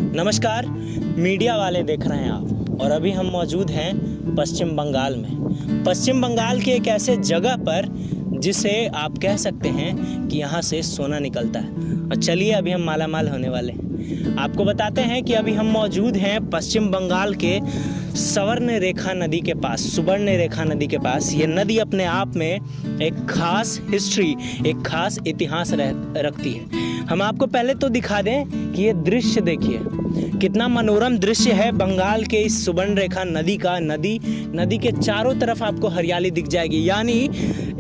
नमस्कार, मीडिया वाले देख रहे हैं आप। और अभी हम मौजूद हैं पश्चिम बंगाल में। पश्चिम बंगाल के एक ऐसे जगह पर जिसे आप कह सकते हैं कि यहाँ से सोना निकलता है। और चलिए अभी हम मालामाल होने वाले हैं। आपको बताते हैं कि अभी हम मौजूद हैं पश्चिम बंगाल के सवर्ण रेखा नदी के पास, सुवर्ण रेखा नदी के पास। ये नदी अपने आप में एक खास हिस्ट्री, एक खास इतिहास रखती है। हम आपको पहले तो दिखा दें कि ये दृश्य देखिए, कितना मनोरम दृश्य है बंगाल के इस सुवर्ण रेखा नदी का। नदी के चारों तरफ आपको हरियाली दिख जाएगी। यानी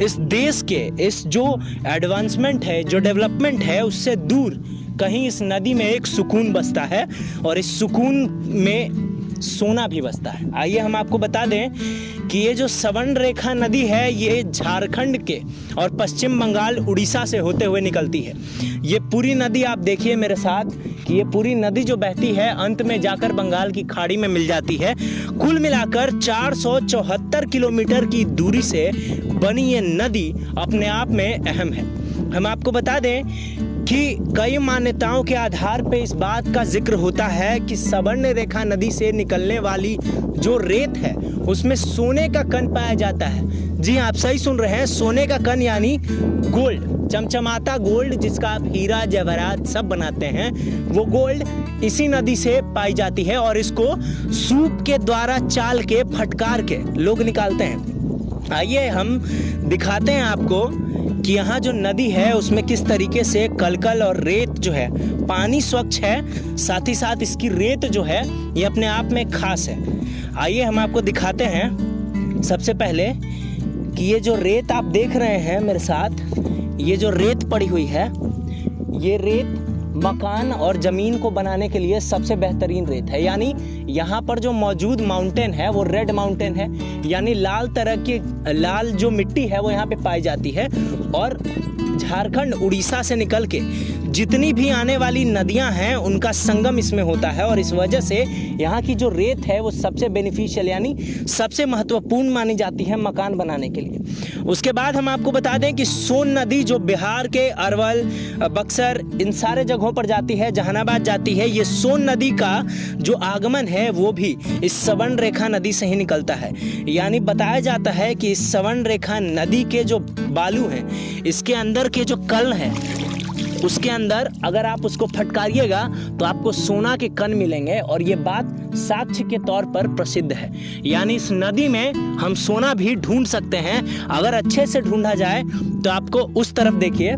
इस देश के इस जो एडवांसमेंट है, जो डेवलपमेंट है, उससे दूर कहीं इस नदी में एक सुकून बसता है और इस सुकून में सोना भी बसता है। आइए हम आपको बता दें कि ये जो सवर्ण रेखा नदी है ये झारखंड के और पश्चिम बंगाल उड़ीसा से होते हुए निकलती है। ये पूरी नदी आप देखिए मेरे साथ कि ये पूरी नदी जो बहती है अंत में जाकर बंगाल की खाड़ी में मिल जाती है। कुल मिलाकर 474 किलोमीटर की दूरी से बनी ये नदी अपने आप में अहम है। हम आपको बता दें कि कई मान्यताओं के आधार पे इस बात का जिक्र होता है कि सवर्ण रेखा नदी से निकलने वाली जो रेत है उसमें सोने का कण पाया जाता है। जी आप सही सुन रहे हैं, सोने का कण यानी गोल्ड, चमचमाता गोल्ड, जिसका आप हीरा जवाहरात सब बनाते हैं, वो गोल्ड इसी नदी से पाई जाती है। और इसको सूप के द्वारा चाल के फटकार के लोग निकालते हैं। आइए हम दिखाते हैं आपको कि यहाँ जो नदी है उसमें किस तरीके से कलकल और रेत जो है, पानी स्वच्छ है, साथ ही साथ इसकी रेत जो है ये अपने आप में खास है। आइए हम आपको दिखाते हैं सबसे पहले कि ये जो रेत आप देख रहे हैं मेरे साथ, ये जो रेत पड़ी हुई है, ये रेत मकान और ज़मीन को बनाने के लिए सबसे बेहतरीन रेत है। यानी यहाँ पर जो मौजूद माउंटेन है वो रेड माउंटेन है, यानी लाल तरह की लाल जो मिट्टी है वो यहाँ पे पाई जाती है। और झारखंड उड़ीसा से निकल के जितनी भी आने वाली नदियां हैं उनका संगम इसमें होता है और इस वजह से यहाँ की जो रेत है वो सबसे बेनिफिशियल यानी सबसे महत्वपूर्ण मानी जाती है मकान बनाने के लिए। उसके बाद हम आपको बता दें कि सोन नदी जो बिहार के अरवल, बक्सर, इन सारे जगहों पर जाती है, जहानाबाद जाती है, ये सोन नदी का जो आगमन है वो भी इस सवर्ण रेखा नदी से ही निकलता है। यानी बताया जाता है कि इस सवर्ण रेखा नदी के जो बालू हैं, इसके अंदर के जो कण हैं, उसके अंदर अगर आप उसको फटकारिएगा तो आपको सोना के कण मिलेंगे। और ये बात साक्ष्य के तौर पर प्रसिद्ध है। यानी इस नदी में हम सोना भी ढूंढ सकते हैं अगर अच्छे से ढूंढा जाए तो। आपको उस तरफ देखिए,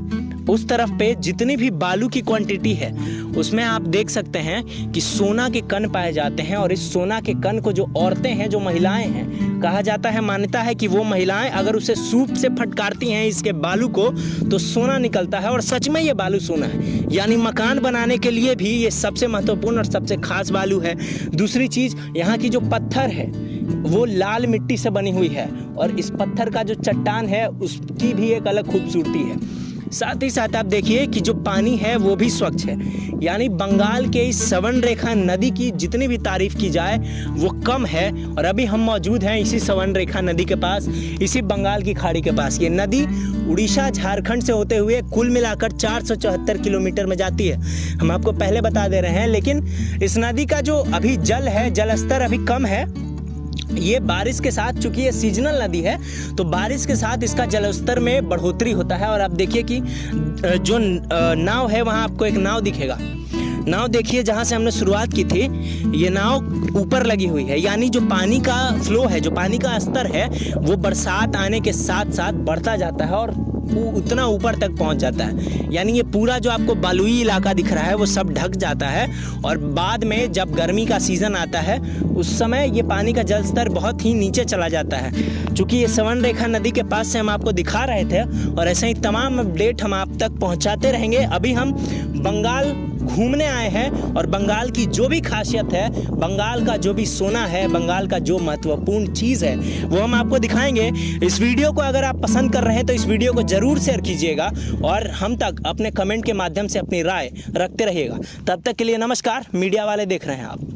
उस तरफ पे जितनी भी बालू की क्वांटिटी है उसमें आप देख सकते हैं कि सोना के कण पाए जाते हैं। और इस सोना के कण को जो औरतें हैं, जो महिलाएं हैं, कहा जाता है, मान्यता है कि वो महिलाएं अगर उसे सूप से फटकारती हैं इसके बालू को तो सोना निकलता है। और सच में ये बालू सोना है। यानी मकान बनाने के लिए भी ये सबसे महत्वपूर्ण और सबसे खास बालू है। दूसरी चीज़, यहाँ की जो पत्थर है वो लाल मिट्टी से बनी हुई है और इस पत्थर का जो चट्टान है उसकी भी एक अलग खूबसूरती है। साथ ही साथ आप देखिए कि जो पानी है वो भी स्वच्छ है। यानी बंगाल के इस सवर्ण रेखा नदी की जितनी भी तारीफ की जाए वो कम है। और अभी हम मौजूद हैं इसी सवर्ण रेखा नदी के पास, इसी बंगाल की खाड़ी के पास। ये नदी उड़ीसा, झारखंड से होते हुए कुल मिलाकर 474 किलोमीटर में जाती है। हम आपको पहले बता दे रहे हैं। लेकिन इस नदी का जो अभी जल है, जल स्तर अभी कम है। ये बारिश के साथ, चूंकि ये सीजनल नदी है तो बारिश के साथ इसका जलस्तर में बढ़ोतरी होता है। और आप देखिए कि जो नाव है वहाँ आपको एक नाव दिखेगा। नाव देखिए जहाँ से हमने शुरुआत की थी, ये नाव ऊपर लगी हुई है। यानी जो पानी का फ्लो है, जो पानी का स्तर है वो बरसात आने के साथ साथ बढ़ता जाता है और उतना ऊपर तक पहुंच जाता है। यानी ये पूरा जो आपको बालुई इलाका दिख रहा है वो सब ढक जाता है। और बाद में जब गर्मी का सीज़न आता है उस समय ये पानी का जल स्तर बहुत ही नीचे चला जाता है। चूँकि ये सवर्ण रेखा नदी के पास से हम आपको दिखा रहे थे और ऐसे ही तमाम अपडेट हम आप तक पहुँचाते रहेंगे। अभी हम बंगाल घूमने आए हैं और बंगाल की जो भी खासियत है, बंगाल का जो भी सोना है, बंगाल का जो महत्वपूर्ण चीज़ है वो हम आपको दिखाएंगे। इस वीडियो को अगर आप पसंद कर रहे हैं तो इस वीडियो को ज़रूर शेयर कीजिएगा और हम तक अपने कमेंट के माध्यम से अपनी राय रखते रहिएगा। तब तक के लिए नमस्कार, मीडिया वाले देख रहे हैं आप।